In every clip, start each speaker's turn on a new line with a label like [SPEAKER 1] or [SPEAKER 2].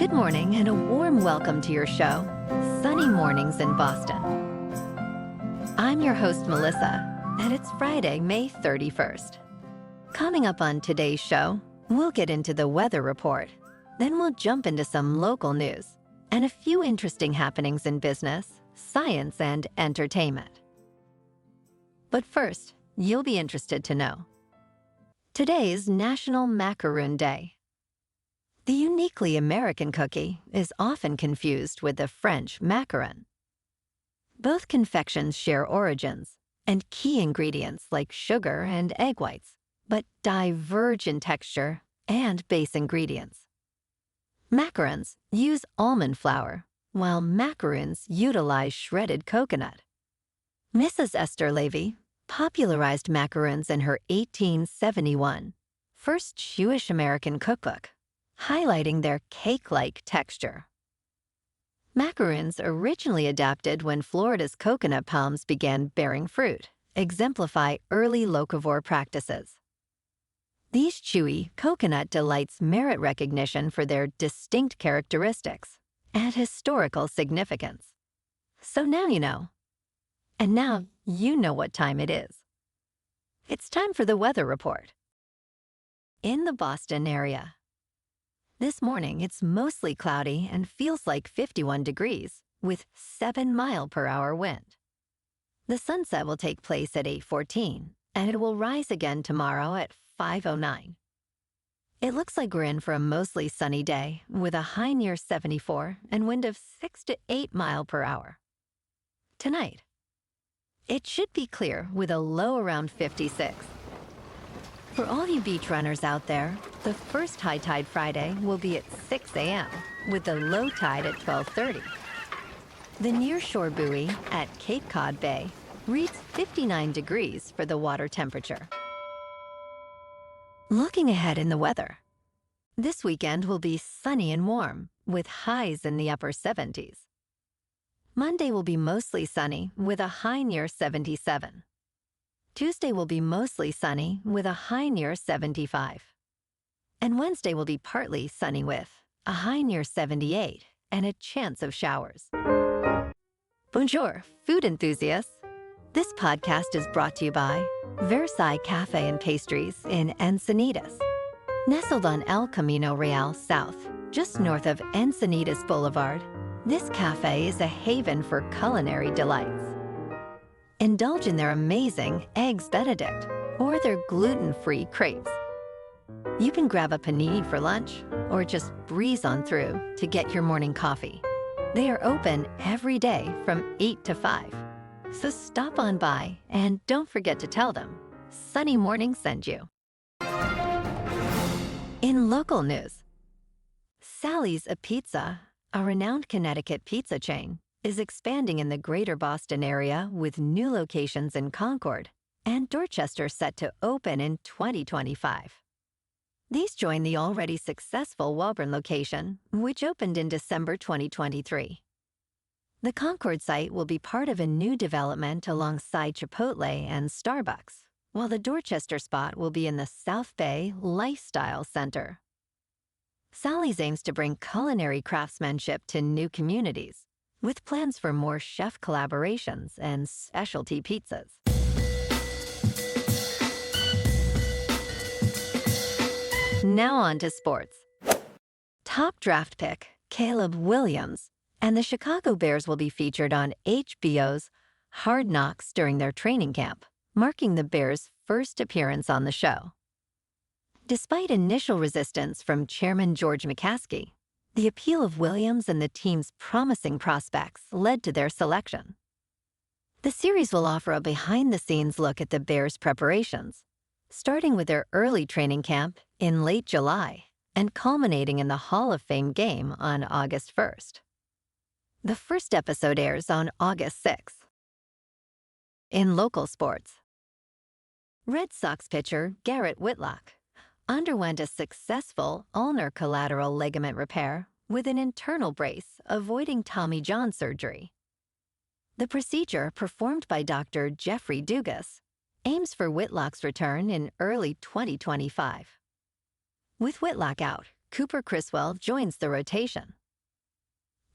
[SPEAKER 1] Good morning and a warm welcome to your show, Sunny Mornings in Boston. I'm your host, Melissa, and it's Friday, May 31st. Coming up on today's show, we'll get into the weather report. Then we'll jump into some local news and a few interesting happenings in business, science, and entertainment. But first, you'll be interested to know. Today is National Macaroon Day. The uniquely American cookie is often confused with the French macaron. Both confections share origins and key ingredients like sugar and egg whites, but diverge in texture and base ingredients. Macarons use almond flour, while macaroons utilize shredded coconut. Mrs. Esther Levy popularized macaroons in her 1871 first Jewish-American cookbook, highlighting their cake-like texture. Macaroons originally adapted when Florida's coconut palms began bearing fruit, exemplify early locavore practices. These chewy coconut delights merit recognition for their distinct characteristics and historical significance. So now you know. And now you know what time it is. It's time for the weather report. In the Boston area. This morning, it's mostly cloudy and feels like 51 degrees with 7-mile-per-hour wind. The sunset will take place at 8:14, and it will rise again tomorrow at 5:09. It looks like we're in for a mostly sunny day with a high near 74 and wind of 6 to 8 miles per hour. Tonight, it should be clear with a low around 56. For all you beach runners out there, the first high tide Friday will be at 6 a.m. with the low tide at 12:30. The nearshore buoy at Cape Cod Bay reads 59 degrees for the water temperature. Looking ahead in the weather, this weekend will be sunny and warm with highs in the upper 70s. Monday will be mostly sunny with a high near 77. Tuesday will be mostly sunny with a high near 75. And Wednesday will be partly sunny with a high near 78 and a chance of showers. Bonjour, food enthusiasts. This podcast is brought to you by Versailles Cafe and Pastries in Encinitas. Nestled on El Camino Real South, just north of Encinitas Boulevard, this cafe is a haven for culinary delights. Indulge in their amazing Eggs Benedict or their gluten-free crepes. You can grab a panini for lunch or just breeze on through to get your morning coffee. They are open every day from 8 to 5. So stop on by and don't forget to tell them Sunny Morning sent you. In local news, Sally's Apizza, a renowned Connecticut pizza chain, is expanding in the greater Boston area with new locations in Concord and Dorchester set to open in 2025. These join the already successful Welborn location, which opened in December 2023. The Concord site will be part of a new development alongside Chipotle and Starbucks, while the Dorchester spot will be in the South Bay Lifestyle Center. Sally's aims to bring culinary craftsmanship to new communities, with plans for more chef collaborations and specialty pizzas. Now on to sports. Top draft pick Caleb Williams and the Chicago Bears will be featured on HBO's Hard Knocks during their training camp, marking the Bears' first appearance on the show. Despite initial resistance from Chairman George McCaskey, the appeal of Williams and the team's promising prospects led to their selection. The series will offer a behind-the-scenes look at the Bears' preparations, starting with their early training camp in late July and culminating in the Hall of Fame game on August 1st. The first episode airs on August 6th. In local sports, Red Sox pitcher Garrett Whitlock underwent a successful ulnar collateral ligament repair with an internal brace, avoiding Tommy John surgery. The procedure, performed by Dr. Jeffrey Dugas, aims for Whitlock's return in early 2025. With Whitlock out, Cooper Criswell joins the rotation.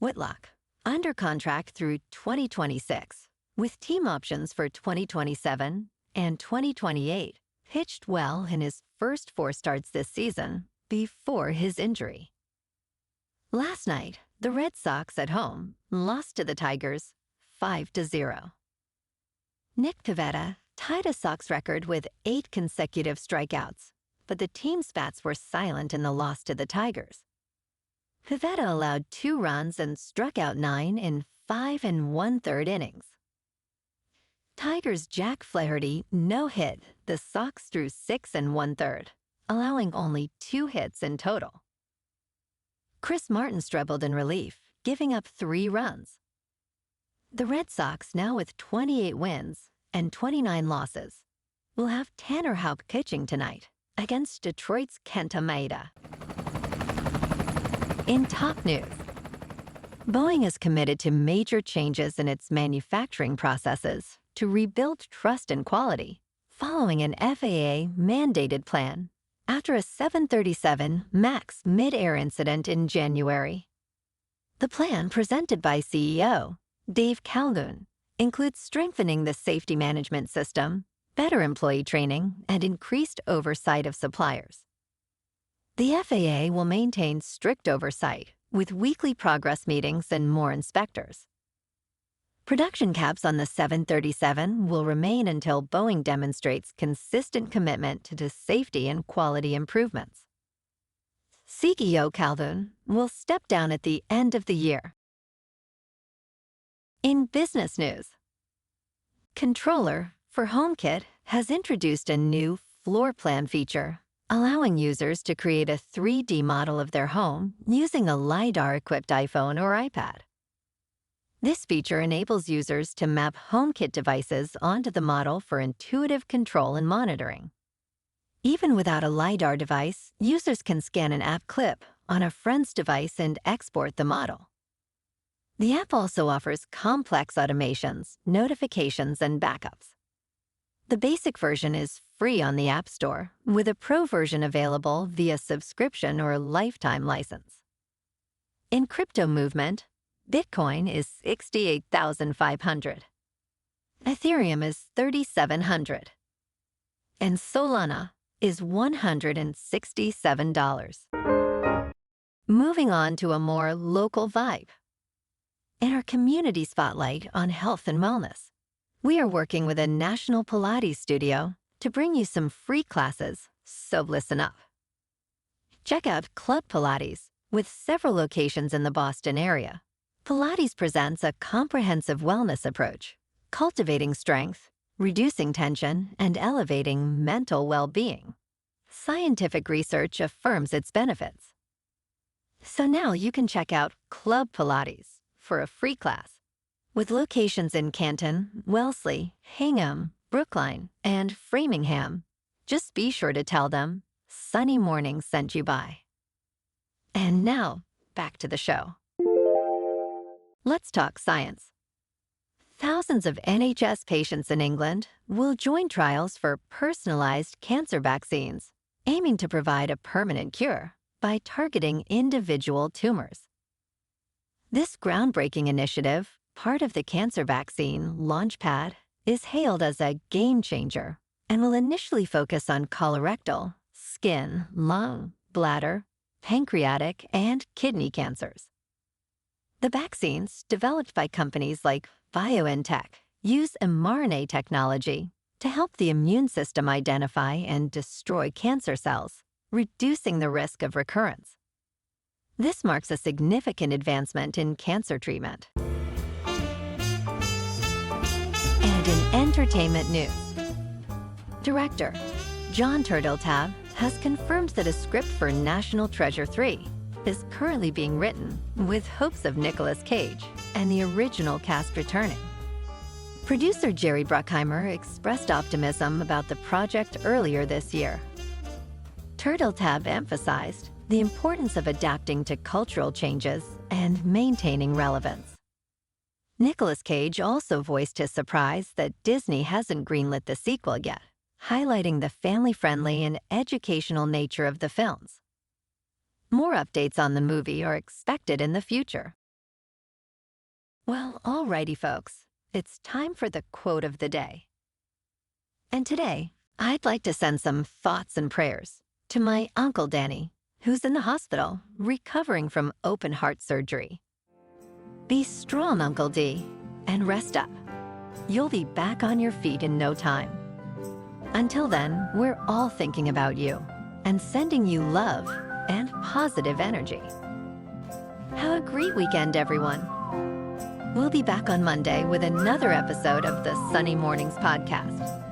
[SPEAKER 1] Whitlock, under contract through 2026, with team options for 2027 and 2028, pitched well in his first 4 starts this season before his injury. Last night, the Red Sox at home lost to the Tigers 5-0. Nick Pivetta tied a Sox record with 8 consecutive strikeouts, but the team's bats were silent in the loss to the Tigers. Pivetta allowed 2 runs and struck out 9 in 5 1/3 innings. Tigers' Jack Flaherty no-hit the Sox through 6 1/3, allowing only 2 hits in total. Chris Martin struggled in relief, giving up 3 runs. The Red Sox, now with 28 wins and 29 losses, will have Tanner Houck pitching tonight against Detroit's Kenta Maeda. In top news, Boeing is committed to major changes in its manufacturing processes to rebuild trust and quality following an FAA-mandated plan after a 737 MAX mid-air incident in January. The plan, presented by CEO Dave Calhoun, includes strengthening the safety management system, better employee training, and increased oversight of suppliers. The FAA will maintain strict oversight with weekly progress meetings and more inspectors. Production caps on the 737 will remain until Boeing demonstrates consistent commitment to safety and quality improvements. CEO Calhoun will step down at the end of the year. In business news, Controller for HomeKit has introduced a new floor plan feature, allowing users to create a 3D model of their home using a LiDAR-equipped iPhone or iPad. This feature enables users to map HomeKit devices onto the model for intuitive control and monitoring. Even without a LiDAR device, users can scan an app clip on a friend's device and export the model. The app also offers complex automations, notifications, and backups. The basic version is free on the App Store, with a Pro version available via subscription or lifetime license. In crypto movement, Bitcoin is 68,500. Ethereum is 3,700. And Solana is $167. Moving on to a more local vibe. In our community spotlight on health and wellness, we are working with a National Pilates studio to bring you some free classes, so listen up. Check out Club Pilates, with several locations in the Boston area. Pilates presents a comprehensive wellness approach, cultivating strength, reducing tension, and elevating mental well-being. Scientific research affirms its benefits. So now you can check out Club Pilates for a free class, with locations in Canton, Wellesley, Hingham, Brookline, and Framingham. Just be sure to tell them Sunny Mornings sent you by. And now, back to the show. Let's talk science. Thousands of NHS patients in England will join trials for personalized cancer vaccines, aiming to provide a permanent cure by targeting individual tumors. This groundbreaking initiative, part of the cancer vaccine Launchpad, is hailed as a game changer and will initially focus on colorectal, skin, lung, bladder, pancreatic, and kidney cancers. The vaccines, developed by companies like BioNTech, use mRNA technology to help the immune system identify and destroy cancer cells, reducing the risk of recurrence. This marks a significant advancement in cancer treatment. And in entertainment news, director Jon Turteltaub has confirmed that a script for National Treasure 3 is currently being written, with hopes of Nicolas Cage and the original cast returning. Producer Jerry Bruckheimer expressed optimism about the project earlier this year. Turteltaub emphasized the importance of adapting to cultural changes and maintaining relevance. Nicolas Cage also voiced his surprise that Disney hasn't greenlit the sequel yet, highlighting the family-friendly and educational nature of the films. More updates on the movie are expected in the future. Well, alrighty, folks. It's time for the quote of the day. And today, I'd like to send some thoughts and prayers to my Uncle Danny, who's in the hospital recovering from open heart surgery. Be strong, Uncle D, and rest up. You'll be back on your feet in no time. Until then, we're all thinking about you and sending you love and positive energy. Have a great weekend, everyone. We'll be back on Monday with another episode of the Sunny Mornings podcast.